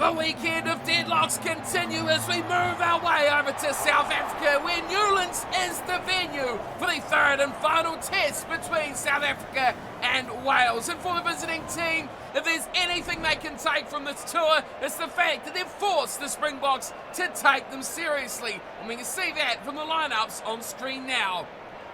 The weekend of deadlocks continue as we move our way over to South Africa, where Newlands is the venue for the third and final test between South Africa and Wales. And for the visiting team, if there's anything they can take from this tour, it's the fact that they've forced the Springboks to take them seriously. And we can see that from the lineups on screen now.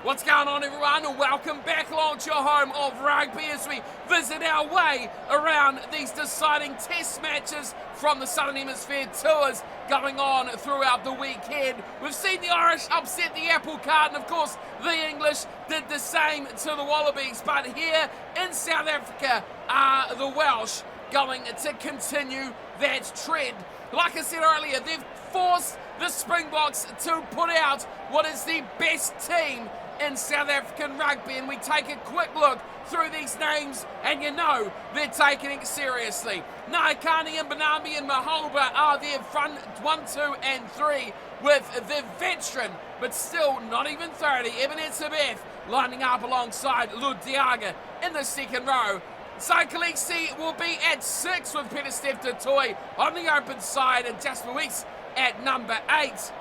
What's going on, everyone, and welcome back along to your home of rugby as we visit our way around these deciding test matches from the Southern Hemisphere tours going on throughout the weekend. We've seen the Irish upset the apple cart, and of course the English did the same to the Wallabies, but here in South Africa are the Welsh going to continue that trend. Like I said earlier, they've forced the Springboks to put out what is the best team in South African rugby, and we take a quick look through these names and you know they're taking it seriously. Naikani and Banambi and Maholba are their front 1, 2 and 3 with the veteran but still not even 30 Ebenezer Beth lining up alongside Ludiaga in the second row. Saikaliksi will be at 6 with Peter Steph-Toy on the open side and Jasper Weeks at number 8.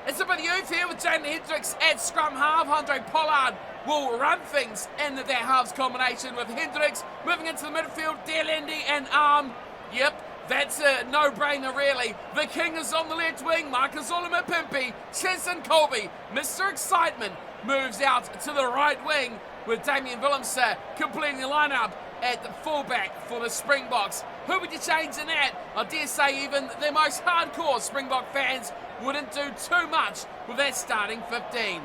It's a bit of youth here with Jaden Hendricks at scrum half. Andre Pollard will run things in that halves combination with Hendricks moving into the midfield. Dearlendi and Yep, that's a no-brainer really. The King is on the left wing. Marcus Olumapimpi, Cheslin Colby, Mr. Excitement moves out to the right wing with Damian Willemse completing the lineup at the fullback for the Springboks. Who would you change in that? I dare say even the most hardcore Springbok fans wouldn't do too much with that starting 15.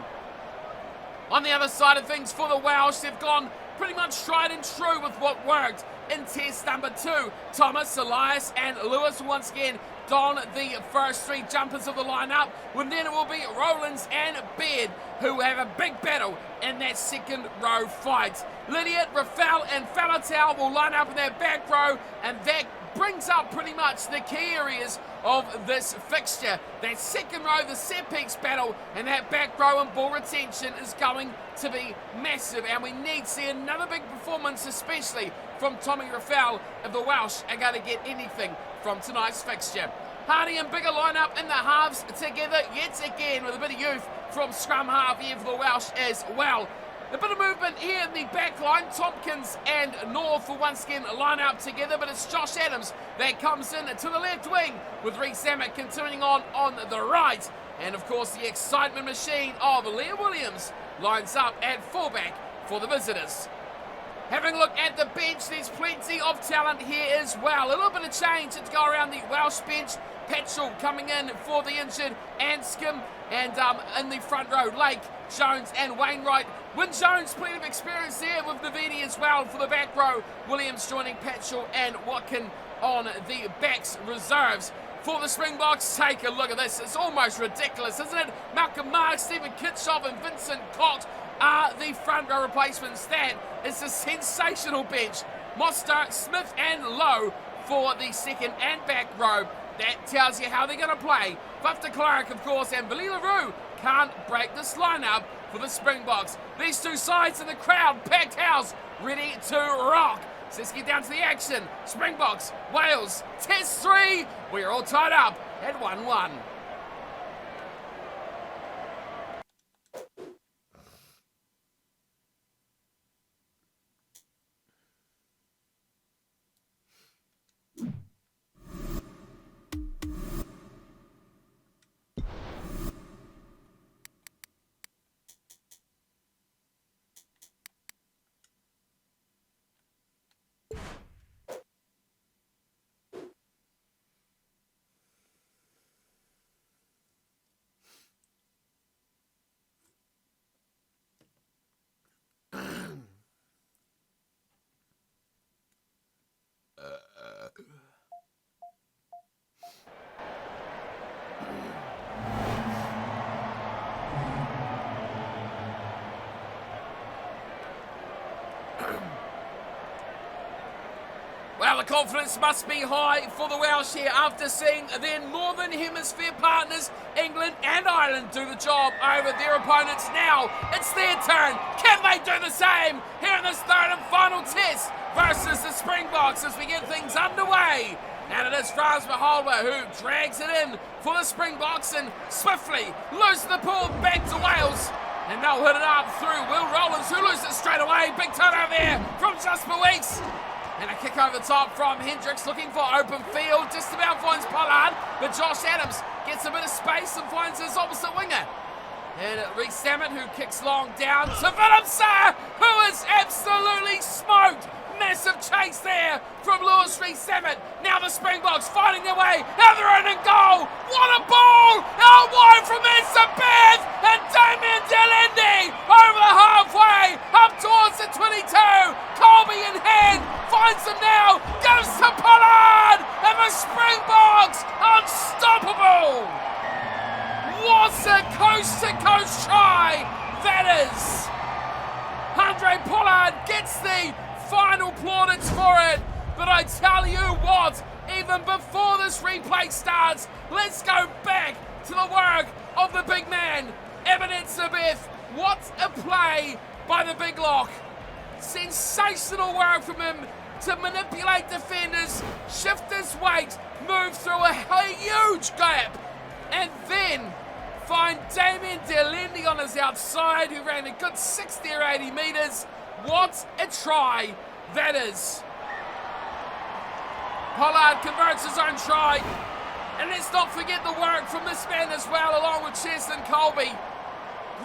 On the other side of things for the Welsh, they've gone pretty much tried and true with what worked in test number 2. Thomas, Elias and Lewis once again don the first 3 jumpers of the lineup, when then it will be Rowlands and Baird who have a big battle in that second row fight. Lydiot, Rafael and Falatau will line up in that back row, and that brings up pretty much the key areas of this fixture. That second row, the set-piece battle, and that back row and ball retention is going to be massive, and we need to see another big performance, especially from Tommy Rafael, if the Welsh are going to get anything from tonight's fixture. Hardy and bigger lineup in the halves together yet again with a bit of youth from scrum half here for the Welsh as well. A bit of movement here in the back line. Tompkins and North will once again line up together, but it's Josh Adams that comes in to the left wing with Reece Zammit continuing on the right. And of course the excitement machine of Leah Williams lines up at fullback for the visitors. Having a look at the bench, there's plenty of talent here as well. A little bit of change to go around the Welsh bench. Petchel coming in for the injured Anscombe, and in the front row, Lake, Jones and Wainwright. Wyn Jones, plenty of experience there with Navidi as well for the back row. Williams joining Petchel and Watkin on the backs reserves. For the Springboks, take a look at this. It's almost ridiculous, isn't it? Malcolm Marks, Stephen Kitshoff and Vincent Cox are the front row replacements. That is a sensational bench. Moster, Smith and Lowe for the second and back row. That tells you how they're going to play. Buff de Klerk, of course, and Billy LaRue can't break this lineup for the Springboks. These two sides in the crowd, packed house, ready to rock. So let's get down to the action. Springboks, Wales, Test 3. We're all tied up at 1-1. Well, the confidence must be high for the Welsh here after seeing their Northern Hemisphere partners, England and Ireland, do the job over their opponents. Now it's their turn. Can they do the same here in this third and final test versus the Springboks as we get things underway And it is Frans Mahalwa who drags it in for the Springboks and swiftly loses the ball back to Wales. And they'll hit it up through Will Rollins, who loses it straight away. Big turnover there from Jasper Weeks. And a kick over the top from Hendricks, looking for open field. Just about finds Pollard, but Josh Adams gets a bit of space and finds his opposite winger. And Reece Salmon, who kicks long down to Willemse, who is absolutely smoked. Massive chase there from Lewis Reece Salmon. Now the Springboks finding their way out their own goal. What a ball! Out wide from Sabeth, and Damien Delende over the halfway, up towards the 22. Colby in hand, finds him now, goes to Pollard, and the Springboks unstoppable. What a coast-to-coast try that is! Andre Pollard gets the final plaudits for it, but I tell you what, even before this replay starts, let's go back to the work of the big man, Evan Sabeth. What a play by the big lock. Sensational work from him to manipulate defenders, shift his weight, move through a huge gap, and then find Damien Delende on his outside, who ran a good 60 or 80 metres. What a try that is. Pollard converts his own try. And let's not forget the work from this man as well, along with Cheslin Colby.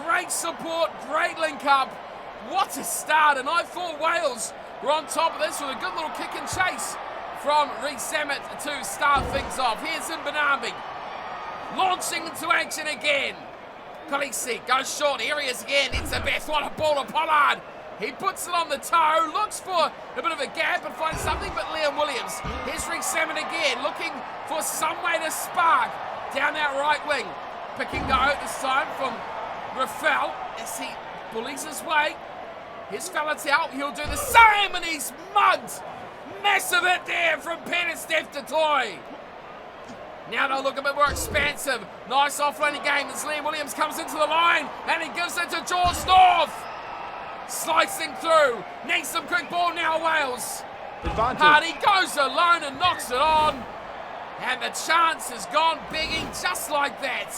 Great support, great link up. What a start. And I thought Wales were on top of this with a good little kick and chase from Reece Salmon to start things off. Here's Mbonambi, launching into action again. Khaleesi goes short. Here he is again. It's a Beth. What a ball to Pollard. He puts it on the toe, looks for a bit of a gap and finds something, but Liam Williams. Here's Reece Salmon again, looking for some way to spark down that right wing. Picking go this time from Rafael as he bullies his way. Here's Faletau, he'll do the same, and he's mugged. Massive hit there from Peter Steph Toy. Now they'll look a bit more expansive. Nice offloading game as Liam Williams comes into the line, and he gives it to George North. Slicing through, needs some quick ball now, Wales. Advantage. Hardy goes alone and knocks it on. And the chance has gone begging just like that.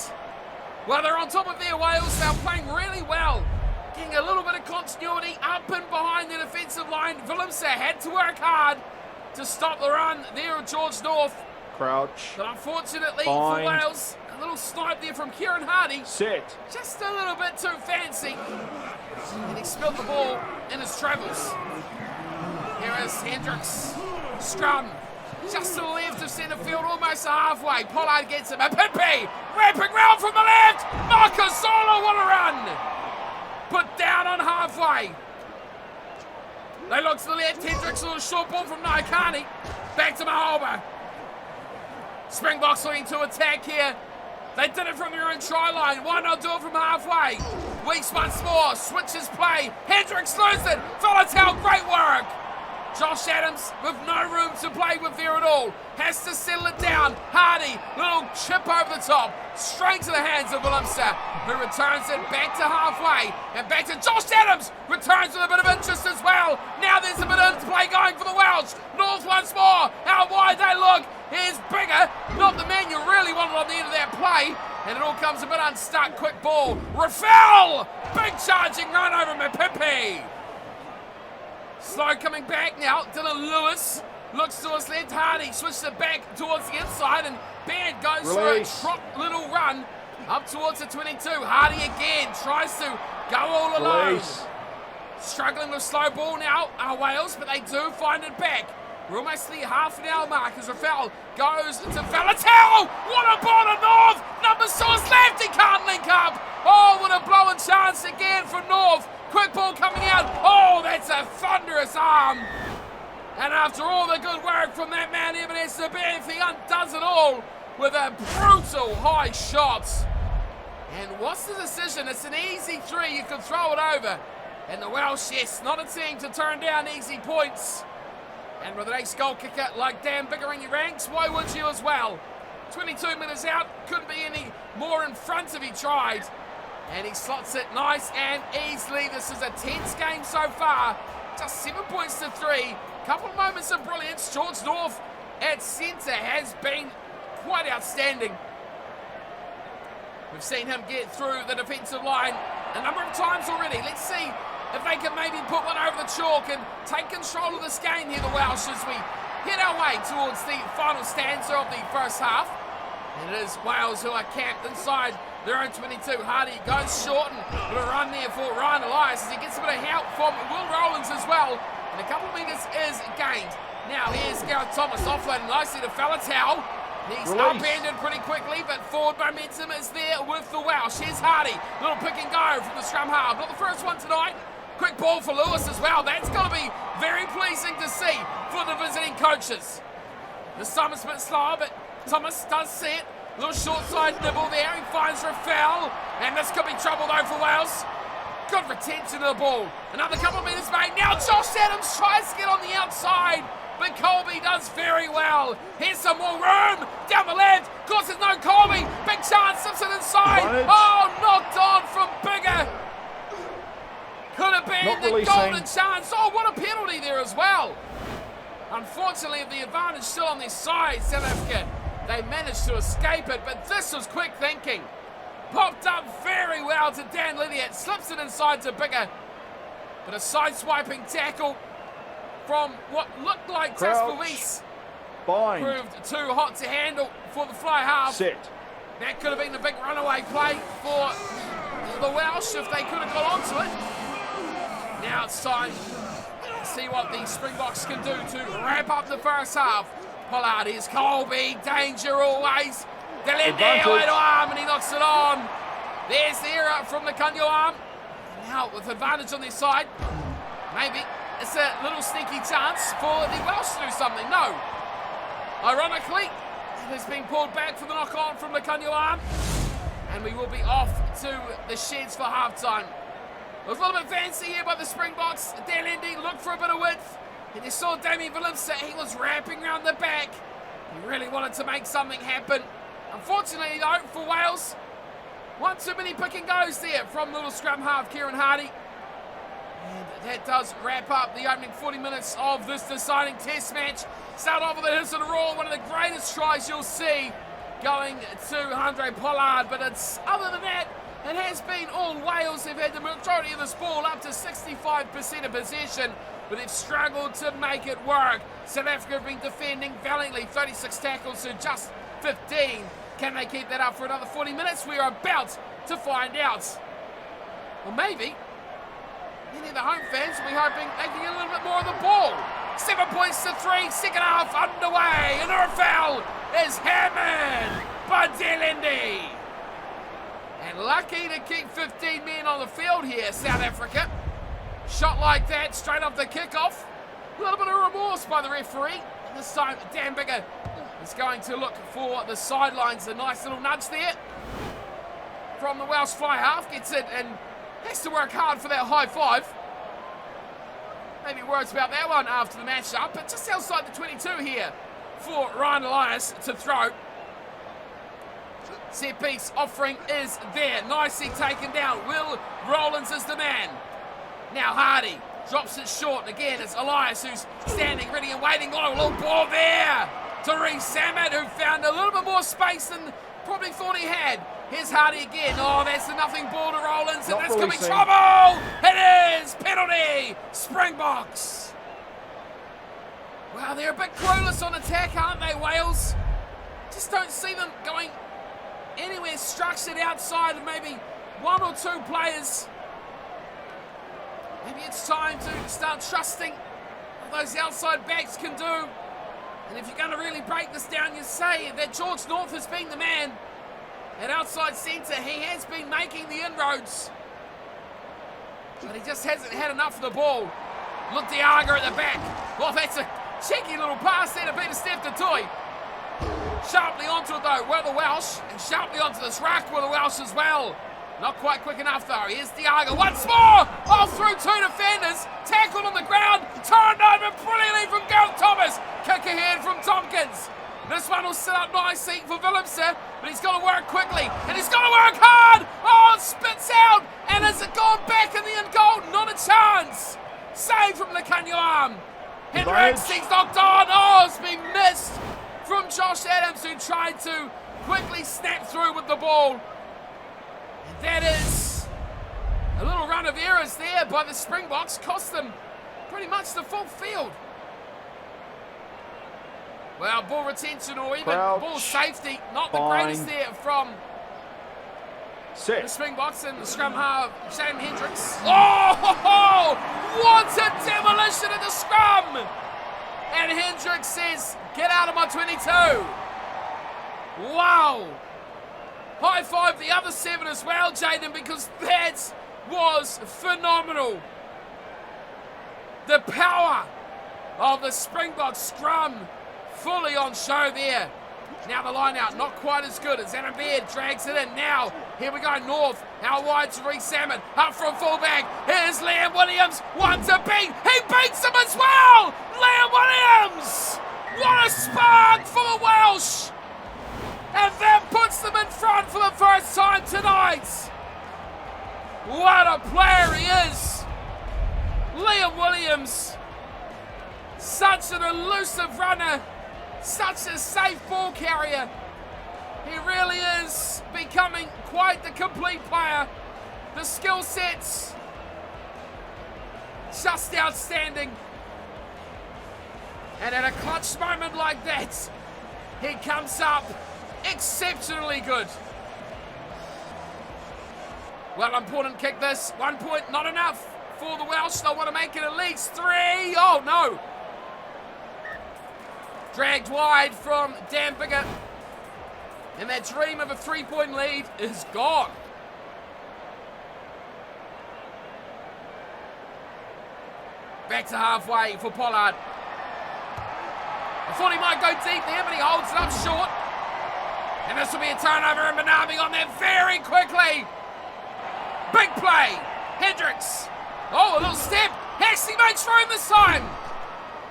Well, they're on top of their Wales. They're playing really well. Getting a little bit of continuity up and behind the defensive line. Willemse had to work hard to stop the run there of George North. Crouch. But unfortunately for Wales, a little snipe there from Kieran Hardy. Sit. Just a little bit too fancy. And he spilled the ball in his travels. Here is Hendricks. Scrum. Just to the left of centre field, almost halfway. Pollard gets him. A Pimpy. Wrapping round from the left. Marcus Solo, what a run. Put down on halfway. They look to the left. Hendricks, a little short ball from Naikani. Back to Mahalba. Springboks looking to attack here. They did it from their own try line. Why not do it from halfway? Weeks once more. Switches play. Hendricks loses it. Faletau, great work. Josh Adams with no room to play with there at all. Has to settle it down. Hardy, little chip over the top. Straight to the hands of Willemse, who returns it back to halfway. And back to Josh Adams. Returns with a bit of interest as well. Now there's a bit of play going for the Welsh. North once more. How wide they look. Here's Bigger. Not the man you really wanted on the end of that play. And it all comes a bit unstuck. Quick ball. Rafael! Big charging run over Mapimpi. Slow coming back now. Dylan Lewis looks to his left. Hardy switches it back towards the inside, and Baird goes Release. for a trot little run up towards the 22. Hardy again tries to go all alone. Release. Struggling with slow ball now are Wales, but they do find it back. We're almost to the half an hour mark as Rafael goes to Faletau. What a ball to North. Number 6 left. He can't link up. Oh, what a blowing chance again for North. Quick ball coming out. Oh, that's a thunderous arm. And after all the good work from that man, Evan Sabeth, he undoes it all with a brutal high shot. And what's the decision? It's an easy 3. You can throw it over. And the Welsh, yes, not a team to turn down easy points. And with an ex-goal kicker like Dan Bigger in your ranks, why would you as well? 22 minutes out, couldn't be any more in front if he tried. And he slots it nice and easily. This is a tense game so far. Just 7 points to 3. Couple of moments of brilliance. George North at centre has been quite outstanding. We've seen him get through the defensive line a number of times already. Let's see if they can maybe put one over the chalk and take control of this game here, the Welsh, as we head our way towards the final stanza of the first half. And it is Wales who are camped inside their own 22. Hardy goes short and a run there for Ryan Elias as he gets a bit of help from Will Rowlands as well. And a couple of metres is gained. Now here's Gareth Thomas offloading nicely to Faletau. He's upended pretty quickly, but forward momentum is there with the Welsh. Here's Hardy, little pick and go from the scrum half. Not the first one tonight. Quick ball for Lewis as well. That's going to be very pleasing to see for the visiting coaches. This time it's a bit slower, but Thomas does see it. Little short side nibble there. He finds Rafael, and this could be trouble though for Wales. Good retention of the ball. Another couple of metres made. Now Josh Adams tries to get on the outside, but Colby does very well. Here's some more room down the left. Of course, there's no Colby. Big chance, slips it inside. Oh, knocked on from Bigger. Could have been the golden chance. Oh, what a penalty there as well. Unfortunately, the advantage still on their side, South Africa. They managed to escape it, but this was quick thinking. Popped up very well to Dan Lydiot. Slips it inside to Bigger. But a side-swiping tackle from what looked like Taspolis proved too hot to handle for the fly half. That could have been the big runaway play for the Welsh if they could have got onto it. Now it's time to see what the Springboks can do to wrap up the first half. Pollard is Colby, danger always. Delende away to arm and he knocks it on. There's the error from the Kanyo arm. Now with advantage on their side, maybe it's a little sneaky chance for the Welsh to do something. No. Ironically, it has been pulled back for the knock-on from the Kanyo arm. And we will be off to the sheds for half-time. It was a little bit fancy here by the Springboks. Delende looked for a bit of width. And you saw Damien Willemse, he was wrapping around the back. He really wanted to make something happen. Unfortunately, though, for Wales, one too many pick and goes there from little scrum half Kieran Hardy. And that does wrap up the opening 40 minutes of this deciding test match. Start off with a hiss and a roar, one of the greatest tries you'll see going to Andre Pollard. But it's other than that, it has been all Wales who've had the majority of this ball, up to 65% of possession, but they've struggled to make it work. South Africa have been defending valiantly, 36 tackles to just 15. Can they keep that up for another 40 minutes? We are about to find out. Or maybe many of the home fans will be hoping they can get a little bit more of the ball. 7 points to 3, second half underway, and Rafael is hammered by Delende. And lucky to keep 15 men on the field here, South Africa. Shot like that, straight off the kickoff. A little bit of remorse by the referee. And this time, Dan Bigger is going to look for the sidelines. A nice little nudge there from the Welsh fly half. Gets it and has to work hard for that high five. Maybe words about that one after the match-up, but just outside the 22 here for Ryan Elias to throw. Set piece offering is there. Nicely taken down. Will Rowlands is the man. Now Hardy drops it short. Again, it's Elias who's standing ready and waiting. Oh, a little ball there to Reece Samad, who found a little bit more space than probably thought he had. Here's Hardy again. Oh, that's a nothing ball to Rowlands, and that's going to be trouble. It is penalty. Springboks. Wow, they're a bit clueless on attack, aren't they, Wales? Just don't see them going anywhere structured outside of maybe one or two players. Maybe it's time to start trusting what those outside backs can do. And if you're going to really break this down, you say that George North has been the man. At outside centre, he has been making the inroads. But he just hasn't had enough of the ball. Look, Diaga at the back. Well, that's a cheeky little pass there to Peter Steph Toy. Sharply onto it though, were the Welsh, and sharply onto this rack were the Welsh as well. Not quite quick enough though. Here's Diaga once more. Oh, through two defenders. Tackled on the ground. Turned over brilliantly from Gareth Thomas. Kick ahead from Tompkins. This one will sit up nicely for Willemse, but he's got to work quickly, and he's got to work hard. Oh, it spits out, and has it gone back in the end goal? Not a chance. Save from the Kanyo arm. Hendricks, he's knocked on. Oh, it's been missed from Josh Adams, who tried to quickly snap through with the ball. And that is a little run of errors there by the Springboks, cost them pretty much the full field. Well, ball retention or even ball safety, not the greatest there from the Springboks in the scrum half. Sam Hendricks. Oh, what a demolition of the scrum! And Hendricks says, get out of my 22. Wow. High five the other 7 as well, Jaden, because that was phenomenal. The power of the Springbok scrum fully on show there. Now the line out, not quite as good as Adam Baird drags it in. Now, here we go, North. Out wide to Reece Salmon. Up from fullback. Here's Liam Williams. One to beat. He beats him as well. Liam Williams. What a spark for the Welsh. And that puts them in front for the first time tonight. What a player he is. Liam Williams. Such an elusive runner. Such a safe ball carrier. He really is becoming quite the complete player. The skill sets just outstanding. And at a clutch moment like that, he comes up exceptionally good. Well, important kick this. 1 point, not enough for the Welsh. They want to make it at least 3. Oh, no. Dragged wide from Dan Biggar. And that dream of a 3-point lead is gone. Back to halfway for Pollard. I thought he might go deep there, but he holds it up short. And this will be a turnover, and Manabi on there very quickly. Big play. Hendricks. Oh, a little step. Actually makes room this time.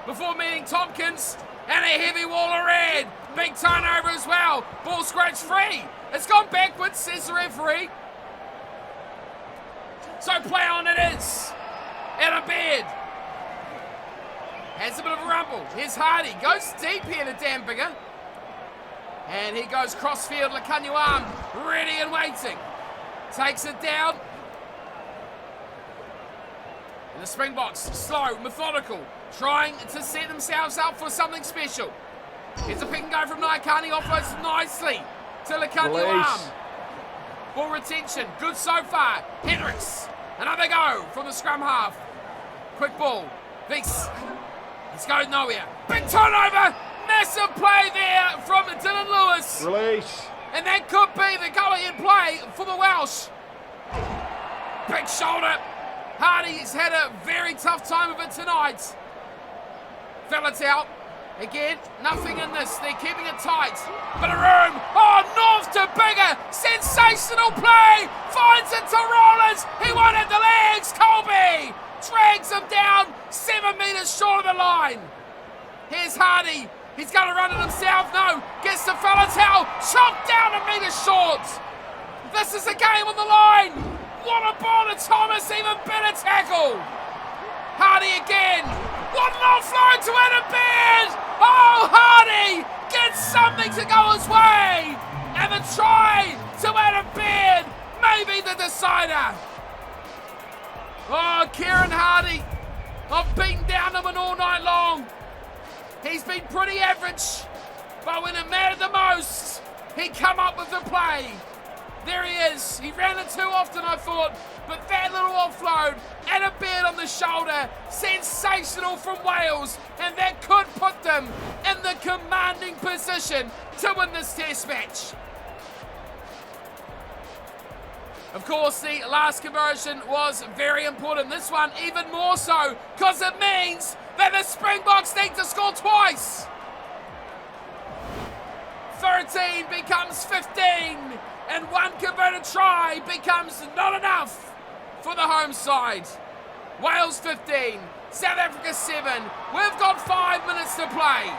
Before meeting Tompkins. And a heavy wall of red. Big turnover as well. Ball scratch free. It's gone backwards, says the referee. So play on it is. Out of bed. Has a bit of a rumble. Here's Hardy. Goes deep here to Dan Biggar. And he goes crossfield. Lakanyuam ready and waiting. Takes it down. And the Springboks, slow, methodical, trying to set themselves up for something special. Here's a pick and go from Naikani, offloads nicely to Lakanyuam. Ball retention, good so far. Hendricks, another go from the scrum half. Quick ball, This goes nowhere. Big turnover, massive play there from Dylan Lewis. Release. And that could be the go-ahead play for the Welsh. Big shoulder. Hardy's had a very tough time of it tonight. Fellas out. Again, nothing in this. They're keeping it tight. Bit of room. Oh, North to Biggar. Sensational play. Finds it to Rollins. He wanted the legs. Colby drags him down 7 meters short of the line. Here's Hardy. He's going to run it himself. No. Gets to Falatau. Chopped down a meter short. This is a game on the line. What a ball to Thomas. Even better tackle. Hardy again. What an offload to Adam Baird. Oh, Hardy gets something to go his way. And the try to Adam Baird. Maybe the decider. Oh, Kieran Hardy. I've beaten down him all night long. He's been pretty average, but when it mattered the most, he come up with the play. There he is. He ran it too often, I thought, but that little offload and a beard on the shoulder, sensational from Wales, and that could put them in the commanding position to win this test match. Of course, the last conversion was very important. This one even more so, because it means that the Springboks need to score twice. 13 becomes 15, and one converted try becomes not enough for the home side. Wales 15, South Africa 7. We've got 5 minutes to play.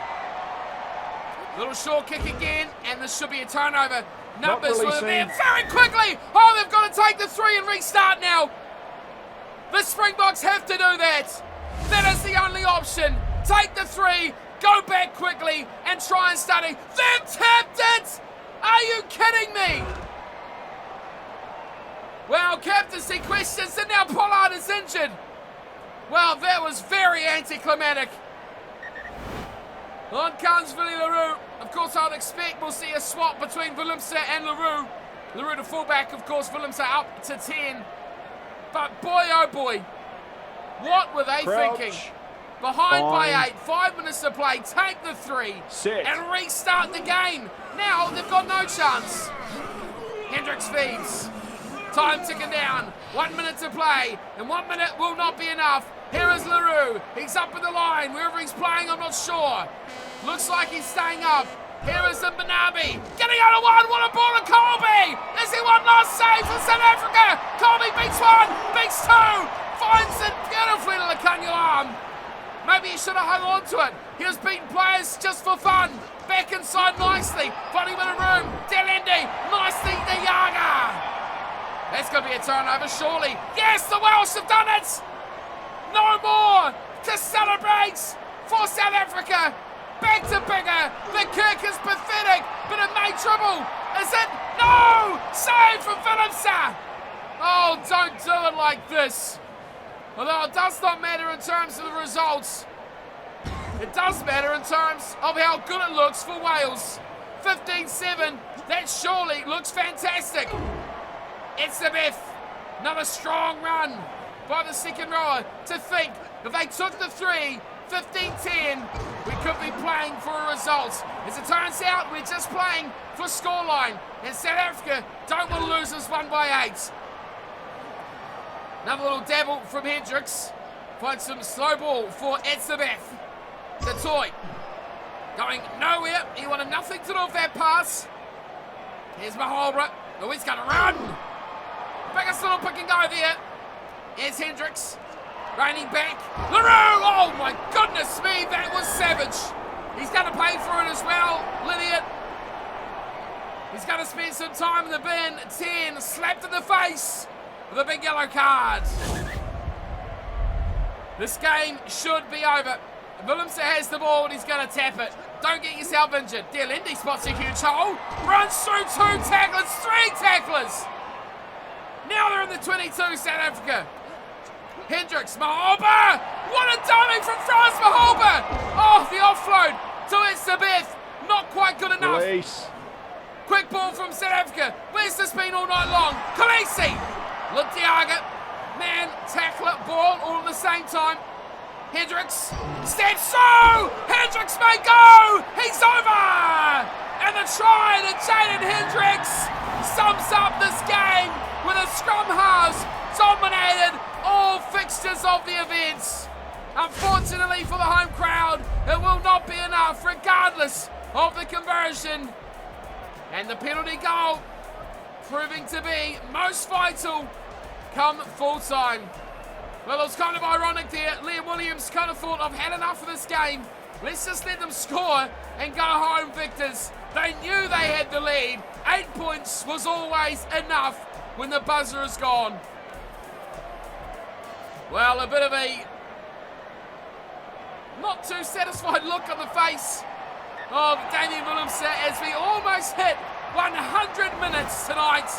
Little short kick again, and this should be a turnover. Numbers were there very quickly. Oh, they've got to take the 3 and restart now. The Springboks have to do that. That is the only option. Take the 3 go back quickly and try and study. They've tapped it! Are you kidding me? Well, captaincy questions, and now Pollard is injured. Well, that was very anticlimactic. On comes Willie Leroux. Of course, I'd expect we'll see a swap between Willemse and Leroux. Leroux to fullback, of course, Willemse up to 10. But boy, oh boy, what were they thinking? Behind by 8, 5 minutes to play, take the 3, and restart the game. Now they've got no chance. Hendricks feeds. Time ticking down. 1 minute to play, and 1 minute will not be enough. Here is Leroux. He's up in the line. Wherever he's playing, I'm not sure. Looks like he's staying up. Here is Mbanabi. Getting out of one. What a ball to Colby. Is he one last save for South Africa? Colby beats one. Beats two. Finds it beautifully to the Kanya arm. Maybe he should have hung on to it. He was beating players just for fun. Back inside nicely. Finding a bit of room. Delendi. Nicely to Yaga. That's going to be a turnover, surely. Yes, the Welsh have done it. No more to celebrate for South Africa. Back to bigger. The kick is pathetic, but it made trouble. Is it? No! Save from Willemse. Oh, don't do it like this. Although it does not matter in terms of the results. It does matter in terms of how good it looks for Wales. 15-7. That surely looks fantastic. It's the Beth. Another strong run by the second rower. To think, if they took the 3, 15-10, we could be playing for a result. As it turns out, we're just playing for scoreline. And South Africa don't want to lose this one by 8. Another little dabble from Hendricks. Finds some slow ball for Etzebeth. The toy. Going nowhere. He wanted nothing to do with that pass. Here's Maholbra. Oh, he's going to run. Biggest little pick and go there. Here's Hendricks. Reining back. Leroux! Oh my goodness me, that was savage. He's going to pay for it as well, Lydiot. He's going to spend some time in the bin. 10, slapped in the face with a big yellow card. This game should be over. Willemse has the ball and he's going to tap it. Don't get yourself injured. Delendi spots a huge hole. Runs through 2 tacklers, 3 tacklers. Now they're in the 22, South Africa. Hendricks, Maholba! What a dummy from Frans Maholba! Oh, the offload to Etzebeth. Not quite good enough. Release. Quick ball from South Africa. Where's this been all night long? Khaleesi! Lutiaga. Man, tackler, ball all at the same time. Hendricks steps through! Hendricks may go! He's over! And the try to Jaden Hendricks sums up this game with a scrum halves dominated all fixtures of the events. Unfortunately for the home crowd, it will not be enough regardless of the conversion. And the penalty goal proving to be most vital come full time. Well, it was kind of ironic there. Liam Williams kind of thought, I've had enough of this game. Let's just let them score and go home victors. They knew they had the lead. 8 points was always enough when the buzzer is gone. Well, a bit of a not too satisfied look on the face of Damian Willemse as we almost hit 100 minutes tonight.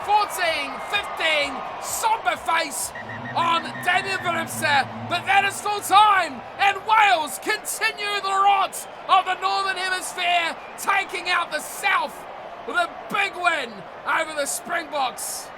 14-15, somber face on Damian Willemse, but that is full time, and Wales continue the rot of the Northern Hemisphere, taking out the South with a big win over the Springboks.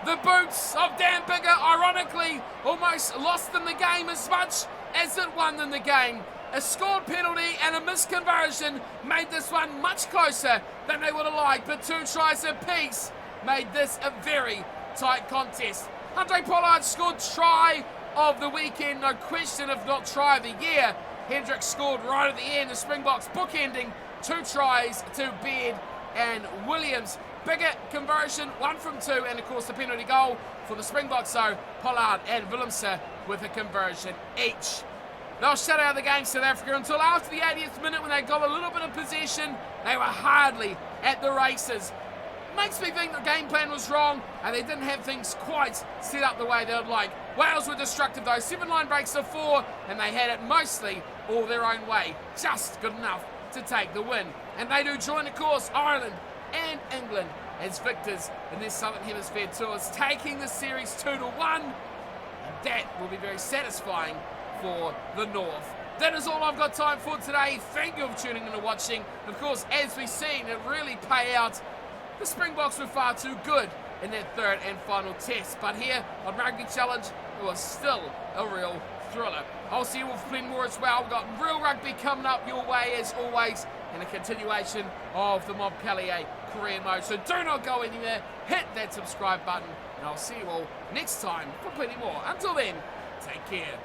The boots of Dan Biggar, ironically, almost lost them the game as much as it won them the game. A scored penalty and a misconversion made this one much closer than they would have liked, but 2 tries apiece made this a very tight contest. Andre Pollard scored try of the weekend, no question, if not try of the year. Hendricks scored right at the end, the Springboks bookending 2 tries to Beard and Williams. Bigger conversion, 1 from 2, and of course the penalty goal for the Springboks, so Pollard and Willemse with a conversion each. They'll shut out the game, South Africa, until after the 80th minute when they got a little bit of possession. They were hardly at the races. Makes me think the game plan was wrong and they didn't have things quite set up the way they would like. Wales were destructive though, 7 line breaks to 4, and they had it mostly all their own way. Just good enough to take the win. And they do join, of course, Ireland and England as victors in their Southern Hemisphere tours, taking the series 2-1. And that will be very satisfying for the North. That is all I've got time for today. Thank you for tuning in and watching. Of course, as we've seen it really pay out, the Springboks were far too good in that third and final test. But here on Rugby Challenge, it was still a real thriller. I'll see you all for plenty more as well. We've got real rugby coming up your way as always, and a continuation of the Montpellier career mode. So do not go anywhere. Hit that subscribe button, and I'll see you all next time for plenty more. Until then, take care.